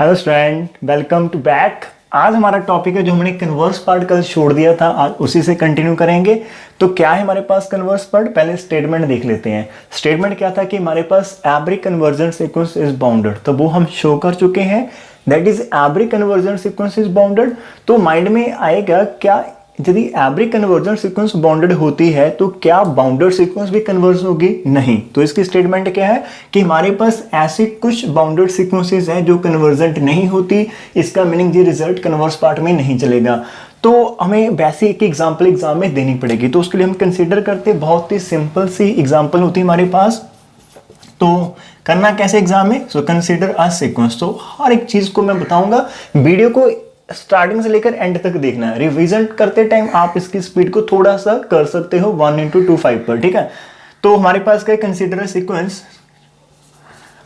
Hello student, welcome to back. आज हमारा topic है जो हमने कन्वर्स पार्ट कल छोड़ दिया था, आज उसी से कंटिन्यू करेंगे। तो क्या है हमारे पास कन्वर्स पार्ट, पहले स्टेटमेंट देख लेते हैं। स्टेटमेंट क्या था कि हमारे पास every convergent sequence is bounded, तो वो हम शो कर चुके हैं। That is every convergent sequence is bounded. तो माइंड में आएगा क्या, यदि एवरी कन्वर्जन सीक्वेंस बाउंडेड होती है तो क्या बाउंडेड सीक्वेंस भी कन्वर्ज होगी? नहीं। तो इसकी स्टेटमेंट क्या है कि हमारे पास ऐसी कुछ बाउंडेड सीक्वेंसेस हैं जो कन्वर्जेंट नहीं होती। इसका मीनिंग ये रिजल्ट कन्वर्स पार्ट में नहीं चलेगा। तो हमें वैसे एक एग्जाम्पल एग्जाम में देनी पड़ेगी। तो उसके लिए हम कंसिडर करते बहुत ही सिंपल सी एग्जाम्पल होती है हमारे पास। तो करना कैसे एग्जाम में, सो कंसिडर अ सीक्वेंस। तो हर एक चीज को मैं बताऊंगा, वीडियो को स्टार्टिंग से लेकर एंड तक देखना है। रिवीजन करते टाइम आप इसकी स्पीड को थोड़ा सा कर सकते हो 1:25 पर, ठीक है। तो हमारे पास क्या कंसीडर सीक्वेंस,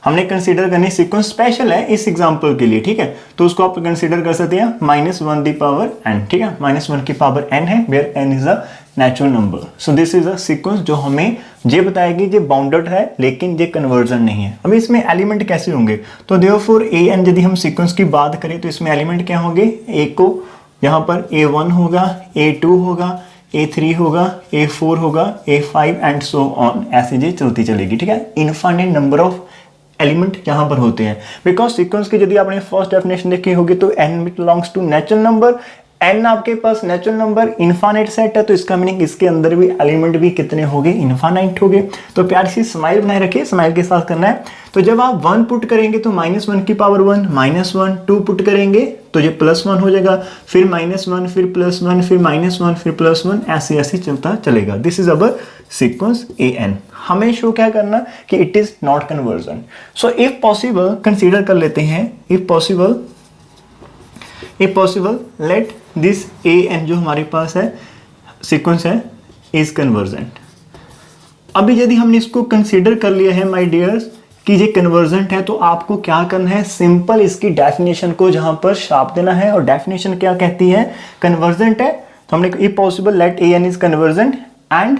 हमने कंसीडर करनी सीक्वेंस स्पेशल है इस एग्जांपल के लिए, ठीक है। तो उसको आप कंसीडर कर सकते हैं -1 दी पावर n, ठीक है। -1 की पावर n है, where n is a natural number. So this is a sequence जो हमें ये बताएगी ये बाउंडेड है लेकिन ये कन्वर्जन नहीं है। अब इसमें एलिमेंट कैसे होंगे, तो देयरफॉर an यदि हम सीक्वेंस की बात करें तो इसमें एलिमेंट क्या होंगे, a को यहाँ पर a1 होगा, a2 होगा, a3 होगा, a4 होगा, a5 एंड सो ऑन, ऐसे ये चलती चलेगी, ठीक है। इनफाइनाइट नंबर ऑफ एलिमेंट यहाँ पर होते हैं। बिकॉज सीक्वेंस की यदि आपने फर्स्ट डेफिनेशन देखी होगी तो n belongs to natural number. n आपके पास नेचुरल नंबर इनफाइनाइट सेट है, तो इसका मीनिंग इसके अंदर भी एलिमेंट भी कितने होंगे, इनफाइनाइट होंगे। तो प्यार सी स्माइल बनाए रखिए, स्माइल के साथ करना है। तो जब आप 1 पुट करेंगे तो -1 की पावर 1, -1, 2 पुट करेंगे तो ये +1 हो जाएगा, फिर -1, फिर +1, फिर -1, फिर +1, ऐसे ऐसे चलता चलेगा। This is our sequence an। हमें शो क्या करना कि it is not conversion. So if possible consider कर लेते हैं, if possible let this an जो हमारे पास है सीक्वेंस है इज कन्वर्जेंट। अभी यदि हमने इसको कंसीडर कर लिया है माय डियर्स कि ये कन्वर्जेंट है, तो आपको क्या करना है, सिंपल इसकी डेफिनेशन को जहां पर छाप देना है। और डेफिनेशन क्या कहती है, कन्वर्जेंट है तो हमने if possible let an is convergent and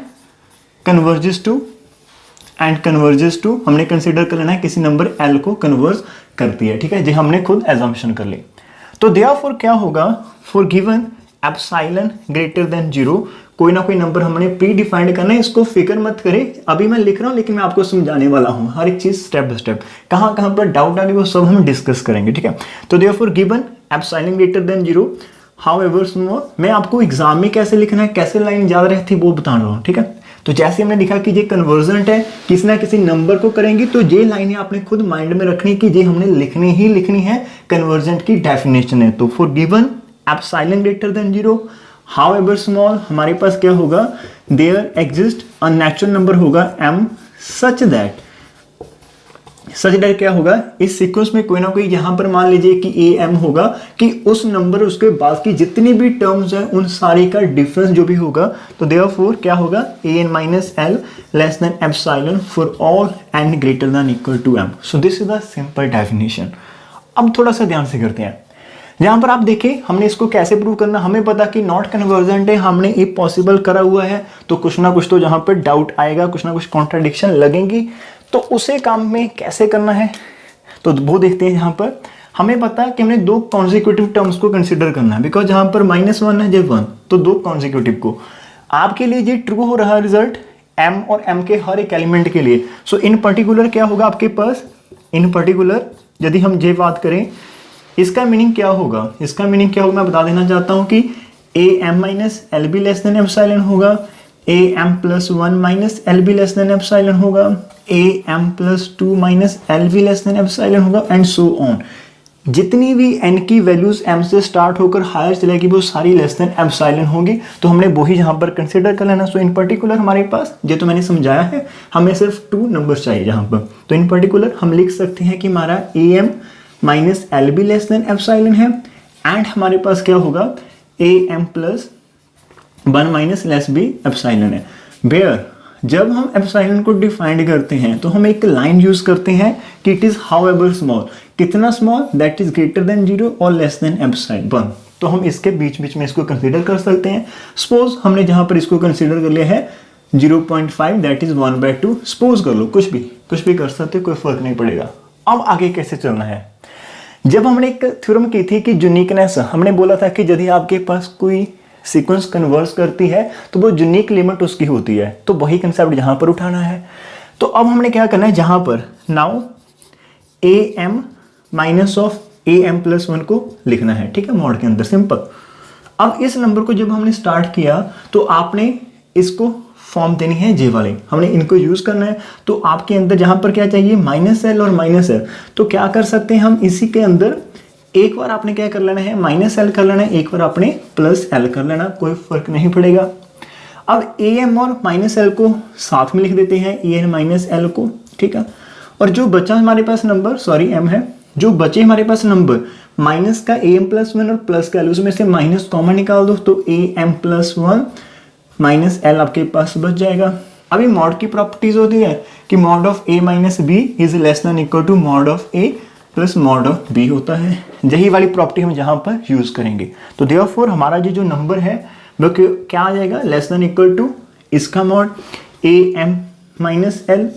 converges to हमने कंसीडर कर लेना है किसी नंबर l को कन्वर्ज करती है, ठीक है। जी हमने खुद एजम्पशन कर ली। तो देयरफॉर क्या होगा, for given epsilon greater than 0, कोई ना कोई नंबर हमने प्री डिफाइंड करना है। इसको फिक्र मत करें, अभी मैं लिख रहा हूं लेकिन मैं आपको समझाने वाला हूं हर एक चीज स्टेप बाय स्टेप। कहां कहां पर डाउट आ गई वो सब हम डिस्कस करेंगे, ठीक है। तो therefore given epsilon greater than 0 however small, मैं आपको एग्जाम में कैसे लिखना है, कैसे लाइन याद रहती वो बता रहा हूं, ठीक है। तो जैसे हमने लिखा कि ये कन्वर्जेंट है, किसी ना किसी नंबर को करेंगी, तो ये लाइनें आपने खुद माइंड में रखनी कि ये हमने लिखनी ही लिखनी है, कन्वर्जेंट की डेफिनेशन है। तो for given epsilon greater than 0 however small, हमारे पास क्या होगा, there exist a natural number होगा m सच दैट क्या होगा, इस सीक्वेंस में कोई ना कोई यहां पर मान लीजिए कि am होगा कि उस नंबर उसके बाद की जितनी भी टर्म्स हैं उन सारी का डिफरेंस जो भी होगा। तो देयरफॉर क्या होगा, an minus l less than epsilon for all n greater than equal to m। So this is the simple definition. अब थोड़ा सा ध्यान से करते हैं, जहां पर आप देखें हमने इसको कैसे प्रूव करना, हमें पता कि नॉट कन्वर्जेंट है, हमने इफ पॉसिबल करा हुआ है, तो कुछ ना कुछ तो जहां पर डाउट आएगा, कुछ ना कुछ कॉन्ट्राडिक्शन लगेंगी। तो उसे काम में कैसे करना है तो वो देखते हैं। यहाँ पर हमें पता है कि हमने 2 कॉन्जिक्यूटिव टर्म्स को कंसीडर करना है, बिकॉज जहां पर -1 है जब 1, तो 2 कॉन्जिक्यूटिव को आपके लिए ये ट्रू हो रहा है रिजल्ट m और m के हर एक एलिमेंट के लिए। सो इन पर्टिकुलर क्या होगा आपके पास, इन पर्टिकुलर यदि हम ये बात करें, इसका मीनिंग क्या होगा, इसका मीनिंग क्या होगा मैं बता देना चाहता हूं कि am minus lb less than epsilon होगा, am+1 minus lb less than epsilon होगा, am+2 minus lb less than epsilon होगा एंड सो ऑन। जितनी भी n की वैल्यूज m से स्टार्ट होकर हायर चलेगी वो सारी लेस देन एप्सिलॉन होंगी, तो हमने वही यहाँ पर कंसीडर कर लेना। सो इन पर्टिकुलर हमारे पास ये तो मैंने समझाया है, हमें सिर्फ 2 नंबर्स चाहिए यहाँ पर। तो इन पर्टिकुलर हम लिख सकते हैं कि हमारा am minus lb less than epsilon है एंड हमारे पास क्या होगा am+1 minus less b epsilon है। वेयर जब हम एप्सिलॉन को डिफाइंड करते हैं तो हम एक लाइन यूज करते हैं कि इट इज हाउएवर स्मॉल, कितना small, that is greater than 0 और लेस देन एप्सिलॉन 1। तो हम इसके बीच बीच में इसको कंसीडर कर सकते हैं। सपोज हमने जहां पर इसको कंसीडर कर लिया है 0.5, दैट इज 1/2, सपोज कर लो, कुछ भी कर सकते, कोई फर्क नहीं पड़ेगा। अब आगे कैसे चलना है, जब हमने एक थ्योरम की थी कि यूनिकनेस, हमने बोला था कि यदि आपके पास कोई सीक्वेंस कन्वर्स करती है तो वो यूनिक लिमिट उसकी होती है, तो वही कंसेप्ट यहाँ पर उठाना है। तो अब हमने क्या करना है, जहाँ पर now a m minus of a m plus one को लिखना है, ठीक है, मॉड के अंदर, सिंपल। अब इस नंबर को जब हमने स्टार्ट किया तो आपने इसको फॉर्म देनी है जे वाले, हमने इनको यूज करना है। तो आपके अंदर जहां पर क्या चाहिए, माइनस एल और माइनस एल, तो क्या कर सकते हैं हम इसी के अंदर एक बार आपने क्या कर लेना है, माइनस एल कर लेना है, एक बार आपने प्लस एल कर लेना, कोई फर्क नहीं पड़ेगा। अब ए एम और माइनस एल को साथ में लिख देते हैं, ए एन माइनस एल को, ठीक है। और जो बचा हमारे पास नंबर, सॉरी एम है, जो बचे हमारे पास नंबर माइनस का ए एम प्लस वन और प्लस का एल, उसमें से माइनस कॉमन निकाल दो, तो a m plus one minus l आपके पास बच जाएगा। अभी मॉड की प्रॉपर्टीज होती है कि mod of a minus b is less than equal to mod of a plus mod of b होता है, यही वाली प्रॉपर्टी हम जहां पर यूज करेंगे। तो देयरफॉर हमारा जो नंबर है वो क्या आ जाएगा, लेस देन इक्वल टू इसका mod a m minus l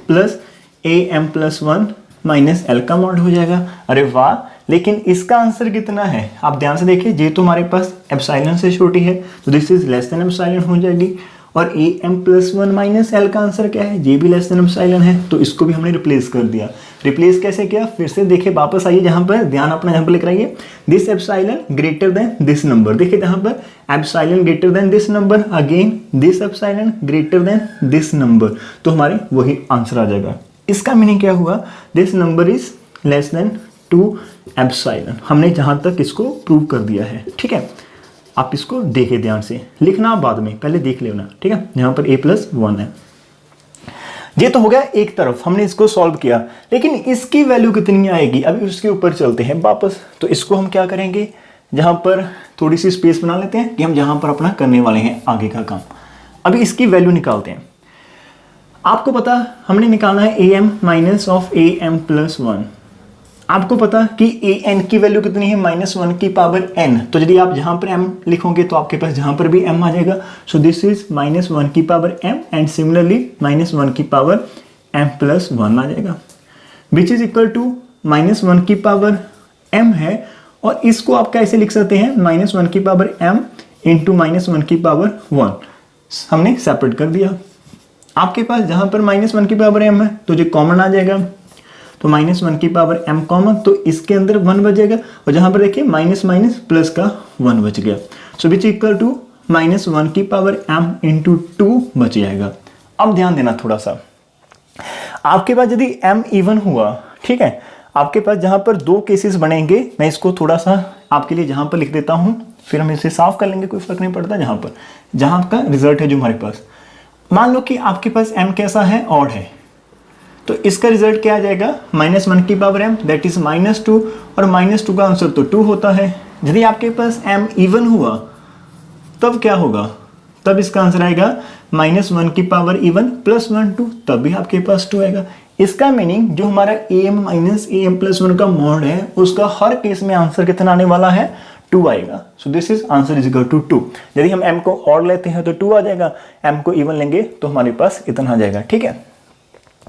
plus a m plus one minus l का मॉड हो जाएगा। अरे वाह, लेकिन इसका आंसर कितना है, आप ध्यान से देखिए, जे तो हमारे पास एप्सिलॉन से छोटी है, तो this is less than epsilon हो जाएगी। और a m plus one minus l का आंसर क्या है, जे भी लेस देन एप्सिलॉन है, तो इसको भी हमने रिप्लेस कर दिया। रिप्लेस कैसे किया, फिर से देखिए, वापस आइए, जहां पर ध्यान अपना यहाँ पर लिख रहिए, this epsilon greater then this number, देखिए जहां पर epsilon greater then this number, again this epsilon greater then this number, तो हमारे वही आंसर आ जाएगा। इसका मीनिंग क्या हुआ, this number is less then 2 epsilon, हमने जहां तक इसको प्रूव कर दिया है, ठीक है। आप इसको देखें ध्यान से, लिखना बाद में, पहले देख लेना, ठीक है। यहां पर a प्लस वन है, ये तो हो गया एक तरफ, हमने इसको सॉल्व किया, लेकिन इसकी वैल्यू कितनी आएगी, अभी उसके ऊपर चलते हैं वापस। तो इसको हम क्या करेंगे, जहां पर थोड़ी सी स्पेस बना लेते हैं कि हम जहां पर अपना करने वाले हैं आगे का काम। अभी इसकी वैल्यू निकालते हैं। आपको पता हमने निकालना है a m minus of a m plus one. आपको पता कि ए एन की वैल्यू कितनी है, माइनस वन की पावर एन, तो यदि आप जहां पर m लिखोगे तो आपके पास जहां पर भी m आ जाएगा। So this is minus one की power m and similarly minus one की पावर m प्लस वन आ जाएगा, which is equal to minus one की पावर m है। और इसको आप कैसे लिख सकते हैं, माइनस वन की power m into minus one की पावर वन, हमने सेपरेट कर दिया। आपके पास जहां पर माइनस वन की पावर m है तो जो कॉमन आ जाएगा, तो माइनस वन की पावर m कॉमन, तो इसके अंदर वन बचेगा, और जहां पर देखिए माइनस माइनस प्लस का वन बच गया, so which equal to minus one की पावर m इंटू टू बच जाएगा। अब ध्यान देना थोड़ा सा, आपके पास यदि m इवन हुआ, ठीक है, आपके पास जहां पर दो केसेस बनेंगे, मैं इसको थोड़ा सा आपके लिए जहां पर लिख देता हूं, फिर हम इसे साफ कर लेंगे, कोई फर्क नहीं पड़ता। जहां का रिजल्ट है जो हमारे पास, मान लो कि आपके पास m कैसा है, ऑड है, तो इसका रिजल्ट क्या आ जाएगा, माइनस वन की power m that is minus two, और माइनस टू का आंसर तो 2 होता है। यदि आपके पास m इवन हुआ तब क्या होगा, तब इसका आंसर आएगा माइनस वन की power even plus one two, तब भी आपके पास 2 आएगा। इसका मीनिंग जो हमारा am minus am plus one का मॉड है, उसका हर केस में आंसर कितना आने वाला है, 2 आएगा। So this is answer is equal to 2। यदि हम m को ऑड लेते हैं तो 2 आ जाएगा, m को इवन लेंगे तो हमारे पास इतना आ जाएगा, ठीक है।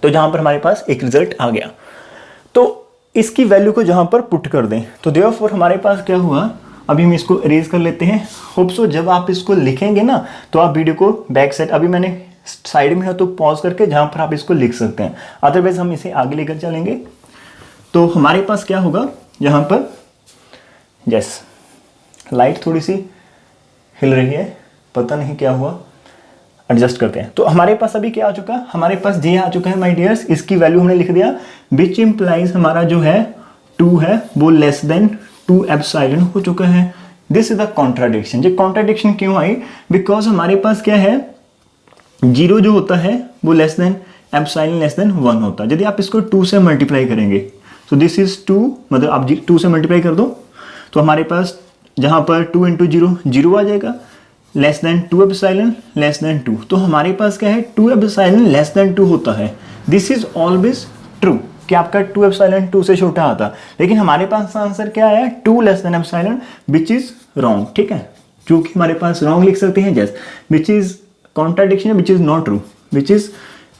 तो जहां पर हमारे पास एक रिजल्ट आ गया, तो इसकी वैल्यू को जहां पर पुट कर दें, तो देयरफॉर हमारे पास क्या हुआ, अभी हम इसको इरेज कर लेते हैं। होप सो जब आप इसको लिखेंगे ना, तो आप वीडियो को बैक साइड, अभी मैंने साइड में है तो पॉज करके जहां पर आप इसको लिख सकते हैं, अदरवाइज हम इसे आगे लेकर चलेंगे। तो हमारे पास क्या होगा, यहाँ पर यस लाइट थोड़ी सी हिल रही है, पता नहीं क्या हुआ, एडजस्ट करते हैं। तो हमारे पास अभी क्या आ चुका, हमारे पास जे आ चुका है माय डियर्स, इसकी वैल्यू हमने लिख दिया, विच इंप्लाइज हमारा जो है 2 है वो लेस देन 2 एप्सिलॉन हो चुका है। This is the contradiction. ये कॉन्ट्राडिक्शन क्यों आई, बिकॉज हमारे पास क्या है, 0 जो होता है वो less than epsilon less than 1 होता है। यदि आप इसको 2 से मल्टीप्लाई करेंगे, तो दिस इज 2, मतलब आप 2 से मल्टीप्लाई कर दो, तो हमारे पास जहां पर 2 इंटू 0 0 आ जाएगा, less then 2 epsilon less than 2, तो हमारे पास क्या है, 2 एप्सिलॉन लेस देन 2 होता है। दिस इज ऑलवेज ट्रू कि आपका 2 एप्सिलॉन 2 से छोटा आता, लेकिन हमारे पास आंसर क्या आया, 2 less than epsilon, which is wrong, ठीक है, जो कि हमारे पास रॉन्ग लिख सकते हैं, just which is contradiction, which is not true, which is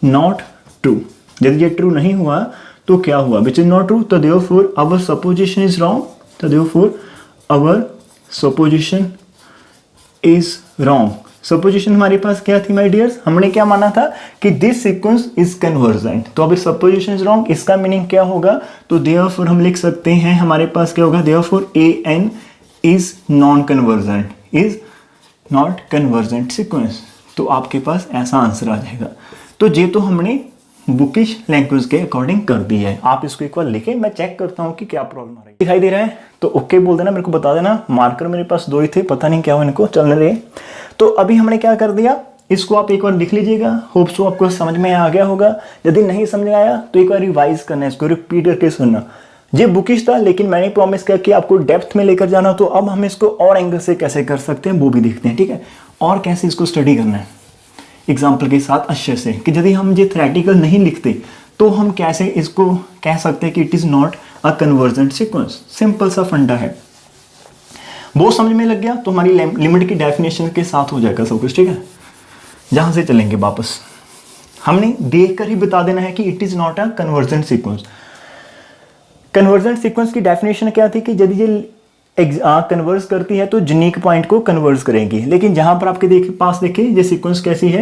not true. यदि ये ट्रू नहीं हुआ तो क्या हुआ, विच इज नॉट ट्रू, तो therefore our supposition is wrong, तो therefore our supposition is wrong. Supposition हमारे पास क्या थी माय डियर्स, हमने क्या माना था कि दिस सीक्वेंस इज कन्वर्जेंट, तो अभी सपोजिशन इज रॉन्ग, इसका मीनिंग क्या होगा, तो देयरफॉर हम लिख सकते हैं हमारे पास क्या होगा, therefore an is non convergent, is not convergent sequence, तो आपके पास ऐसा आंसर आ जाएगा। तो ये तो हमने बुकिश लैंग्वेज के अकॉर्डिंग कर दी है, आप इसको एक बार लिखें, मैं चेक करता हूँ कि क्या प्रॉब्लम आ रही है। दिखाई दे रहा है तो ओके बोल देना, मेरे को बता देना। मार्कर मेरे पास 2 ही थे, पता नहीं क्या हुआ इनको, चलने रहे। तो अभी हमने क्या कर दिया, इसको आप एक बार लिख लीजिएगा, होप सो आपको समझ में आ गया होगा। यदि नहीं समझ आया तो एक बार रिवाइज करना है, इसको रिपीट करके सुनना। ये बुकिश था, लेकिन मैंने प्रॉमिस किया कि आपको डेप्थ में लेकर जाना, तो अब हम इसको और एंगल से कैसे कर सकते हैं वो भी देखते हैं, ठीक है, और कैसे इसको स्टडी करना है एग्जाम्पल के साथ अच्छे से, कि यदि हम ये थ्योरेटिकल नहीं लिखते तो हम कैसे इसको कह सकते हैं कि it is not a convergent sequence. Simple सा फंडा है, बहुत समझ में लग गया तो हमारी लिमिट की डेफिनेशन के साथ हो जाएगा सब कुछ, ठीक है। जहां से चलेंगे वापस, हमने देख कर ही बता देना है कि it is not a convergent sequence. Convergent sequence की डेफिनेशन क्या थी कि यदि ये कन्वर्स करती है तो यूनिक पॉइंट को कन्वर्स करेंगी, लेकिन जहां पर आपके पास देखिए ये सीक्वेंस कैसी है,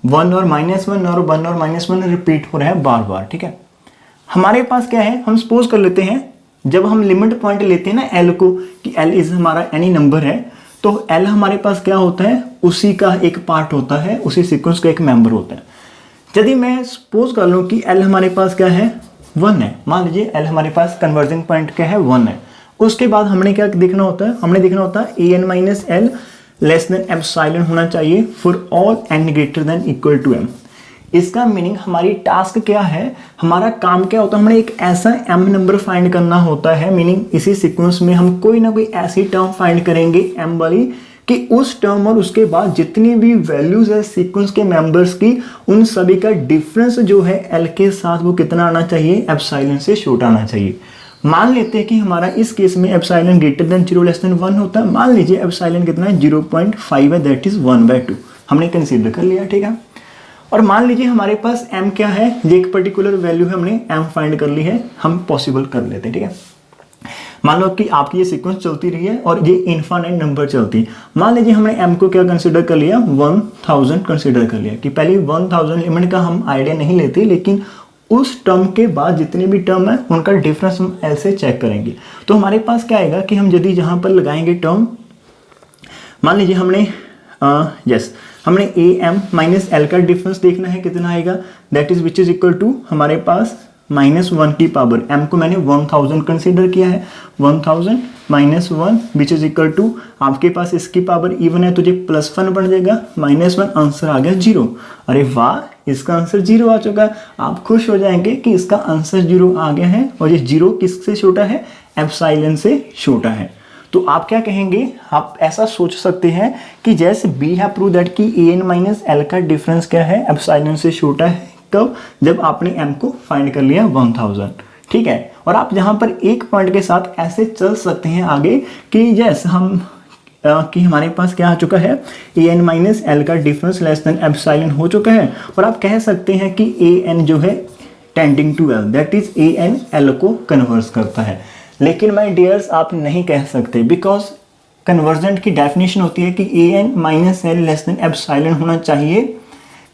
1 और -1 और 1 और -1 रिपीट हो रहा है बार बार, ठीक है। हमारे पास क्या है, हम सपोज कर लेते हैं जब हम लिमिट पॉइंट लेते हैं ना एल को, कि एल इज हमारा एनी नंबर है, तो एल हमारे पास क्या होता है, उसी का एक पार्ट होता है, उसी सीक्वेंस का एक मेंबर होता है। यदि मैं सपोज कर लूँ कि एल हमारे पास क्या है, 1 है, मान लीजिए एल हमारे पास कन्वर्जिंग पॉइंट क्या है, 1 है। उसके बाद हमने क्या देखना होता है, हमने देखना होता है an minus l less than epsilon होना चाहिए for all n greater than equal to m। इसका मीनिंग हमारी टास्क क्या है, हमारा काम क्या होता है, हमें एक ऐसा m नंबर फाइंड करना होता है, मीनिंग इसी सीक्वेंस में हम कोई ना कोई ऐसी टर्म फाइंड करेंगे m वाली, कि उस टर्म और उसके बाद जितनी भी वैल्यूज है सीक्वेंस के मेंबर्स की, उन सभी का डिफरेंस जो है l के साथ वो कितना आना चाहिए, एप्सिलॉन से छोटा आना चाहिए। मान लेते हैं कि हमारा इस केस में epsilon greater than 0 less than 1 होता है, मान लीजिए एप्सिलॉन कितना है, 0.5 है, दैट इज 1/2 हमने कंसीडर कर लिया, ठीक है। और मान लीजिए हमारे पास m क्या है, ये एक पर्टिकुलर वैल्यू है, हमने m फाइंड कर ली है, हम पॉसिबल कर लेते हैं, ठीक है। मान लो कि आपकी ये सीक्वेंस चलती रही है और ये इनफाइनाइट नंबर चलती है, मान लीजिए हमने m को क्या कंसीडर कर लिया, 1000 कंसीडर कर लिया, कि पहले 1000 लिमिट का हम आइडिया नहीं लेते, लेकिन उस टर्म के बाद जितने भी टर्म है उनका डिफरेंस हम एल से चेक करेंगे। तो हमारे पास क्या आएगा कि हम यदि जहां पर लगाएंगे टर्म, मान लीजिए हमने हमने ए एम माइनस एल का डिफरेंस देखना है, कितना आएगा, that is which is equal to हमारे पास -1 की पावर, m को मैंने 1000 कंसीडर किया है, 1000 -1 विच इज इक्वल टू आपके पास इसकी पावर इवन है तो ये +1 बन जाएगा, -1 आंसर आ गया 0। अरे वाह, इसका आंसर 0 आ चुका है, आप खुश हो जाएंगे कि इसका आंसर 0 आ गया है, और ये 0 किससे छोटा है, एप्सिलॉन से छोटा है। तो आप क्या कहेंगे, आप ऐसा सोच सकते हैं कि जैसे बी है प्रूव दैट कि an माइनस एल का डिफरेंस क्या है, एप्सिलॉन से छोटा है, कब, जब आपने m को फाइंड कर लिया 1000, ठीक है। और आप यहाँ पर एक पॉइंट के साथ ऐसे चल सकते हैं आगे कि हम कि हमारे पास क्या आ चुका है, an माइनस एल का डिफरेंस लेस देन एप्सिलॉन हो चुका है, और आप कह सकते हैं कि an जो है tending to l, that is an l को कन्वर्स करता है। लेकिन माय डियर्स आप नहीं कह सकते, बिकॉज कन्वर्जेंट की डेफिनेशन होती है कि an minus l less than epsilon होना चाहिए,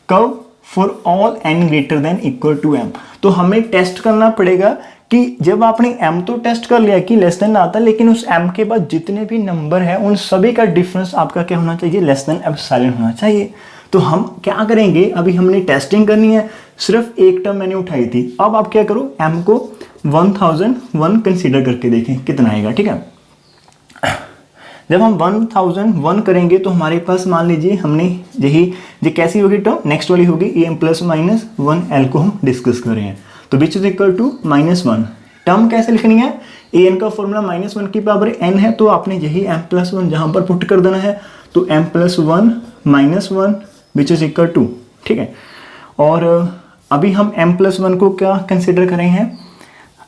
कब, for all n greater than equal to m। तो हमें टेस्ट करना पड़ेगा कि जब आपने m तो टेस्ट कर लिया कि लेस देन आता है, लेकिन उस m के बाद जितने भी नंबर है उन सभी का डिफरेंस आपका क्या होना चाहिए, लेस देन एप्सिलॉन होना चाहिए। तो हम क्या करेंगे, अभी हमने टेस्टिंग करनी है, सिर्फ एक टर्म मैंने उठाई थी, अब आप क्या करो, m को 1001 कंसीडर करके देखें कितना आएगा, ठीक है। जब हम 1001 करेंगे तो हमारे पास मान लीजिए हमने ये कैसी होगी टर्म, नेक्स्ट वाली होगी am प्लस माइनस 1l को हम डिस्कस कर रहे हैं, तो which is equal to -1। Term कैसे लिखनी है, an का फॉर्मूला -1 की पावर n है, तो आपने यही m प्लस 1 जहां पर पुट कर देना है, तो m plus 1 -1 which is equal to, ठीक है। और अभी हम m प्लस 1 को क्या कंसिडर कर रहे हैं,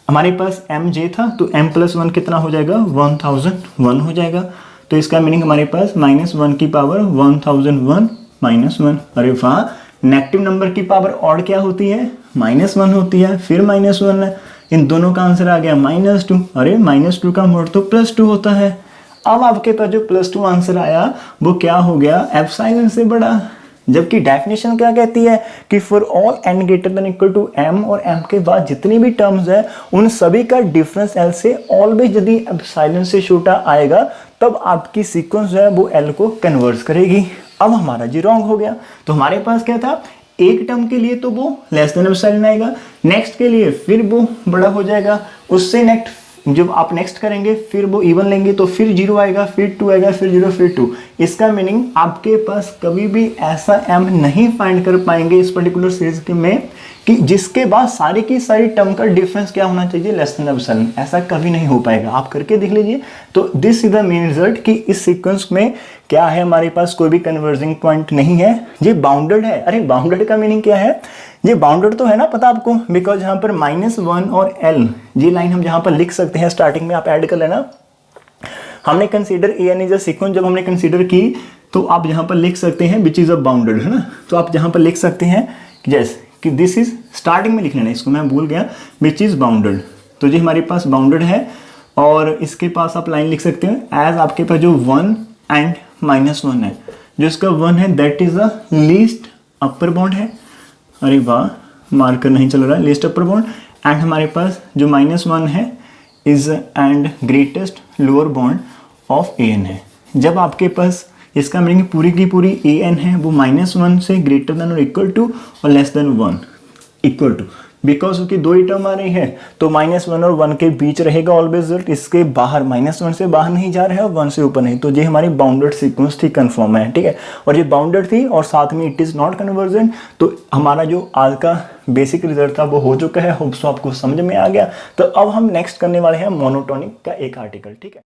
हमारे पास mj था, तो m प्लस 1 कितना हो जाएगा, 1001 हो जाएगा, तो इसका मीनिंग हमारे पास -1 की पावर 1001 -1। अरे वाह, नेगेटिव नंबर की पावर ऑड क्या होती है, -1 होती है, फिर -1 है, इन दोनों का आंसर आ गया -2। अरे -2 का मोड तो +2 होता है। अब आपके पास जो +2 आंसर आया वो क्या हो गया, एप्सिलॉन से बड़ा। जबकि डेफिनेशन क्या कहती है कि for all n greater than equal to m और m के बाद जितनी भी टर्म्स है उन सभी का डिफरेंस l से ऑलवेज यदि एप्सिलॉन से छोटा आएगा तब आपकी सीक्वेंस जो है वो l को कन्वर्स करेगी। अब हमारा जी रॉन्ग हो गया। तो हमारे पास क्या था, एक टर्म के लिए तो वो लेस देन एप्सिलॉन आएगा, नेक्स्ट के लिए फिर वो बड़ा हो जाएगा, उससे नेक्स्ट जब आप नेक्स्ट करेंगे फिर वो इवन लेंगे तो फिर 0 आएगा, फिर 2 आएगा, फिर 0, फिर 2। इसका मीनिंग आपके पास कभी भी ऐसा m नहीं फाइंड कर पाएंगे इस पर्टिकुलर सीरीज के में कि जिसके बाद सारी की सारी टर्म का डिफरेंस क्या होना चाहिए, लेस देन एप्सिलॉन। ऐसा कभी नहीं हो पाएगा, आप करके देख लीजिए। तो this is the main result कि इस सीक्वेंस में क्या है, हमारे पास कोई भी कन्वर्जिंग पॉइंट नहीं है, ये बाउंडेड है। अरे बाउंडेड का मीनिंग क्या है, ये बाउंडेड तो है ना पता आपको, बिकॉज यहाँ पर -1 और l ये लाइन हम जहाँ पर लिख सकते हैं, स्टार्टिंग में आप ऐड कर लेना। हमने consider an is a sequence, जब हमने कंसीडर की तो आप यहाँ पर लिख सकते हैं विच इज अ बाउंडेड, है ना। तो आप यहाँ पर लिख सकते हैं यस कि दिस इज, स्टार्टिंग में लिख लेना, इसको मैं भूल गया, विच इज बाउंडेड। तो ये हमारे पास बाउंडेड है और इसके पास आप लाइन लिख सकते हैं एज आपके पास जो 1 एंड -1 है, जो इसका 1 है that is the least upper bound है। अरे वाह, मार्कर नहीं चल रहा है, लीस्ट अपर बाउंड। एंड हमारे पास जो -1 है is and greatest lower bound of an है। जब आपके पास इसका मीनिंग पूरी की पूरी an है वो -1 से ग्रेटर देन और इक्वल टू और less than 1 equal to, because उसकी दो ही टर्म आ रही है तो -1 और 1 के बीच रहेगा ऑलवेज रिजल्ट, इसके बाहर -1 से बाहर नहीं जा रहा है और 1 से ऊपर नहीं। तो ये हमारी बाउंडेड सीक्वेंस थी, कंफर्म है, ठीक है। और ये बाउंडेड थी और साथ में इट इज़ नॉट कन्वर्जेंट। तो हमारा जो आज का बेसिक रिजल्ट था वो हो चुका है, होप सो आपको समझ में आ गया। तो अब हम नेक्स्ट करने वाले हैं मोनोटोनिक का एक आर्टिकल, ठीक है।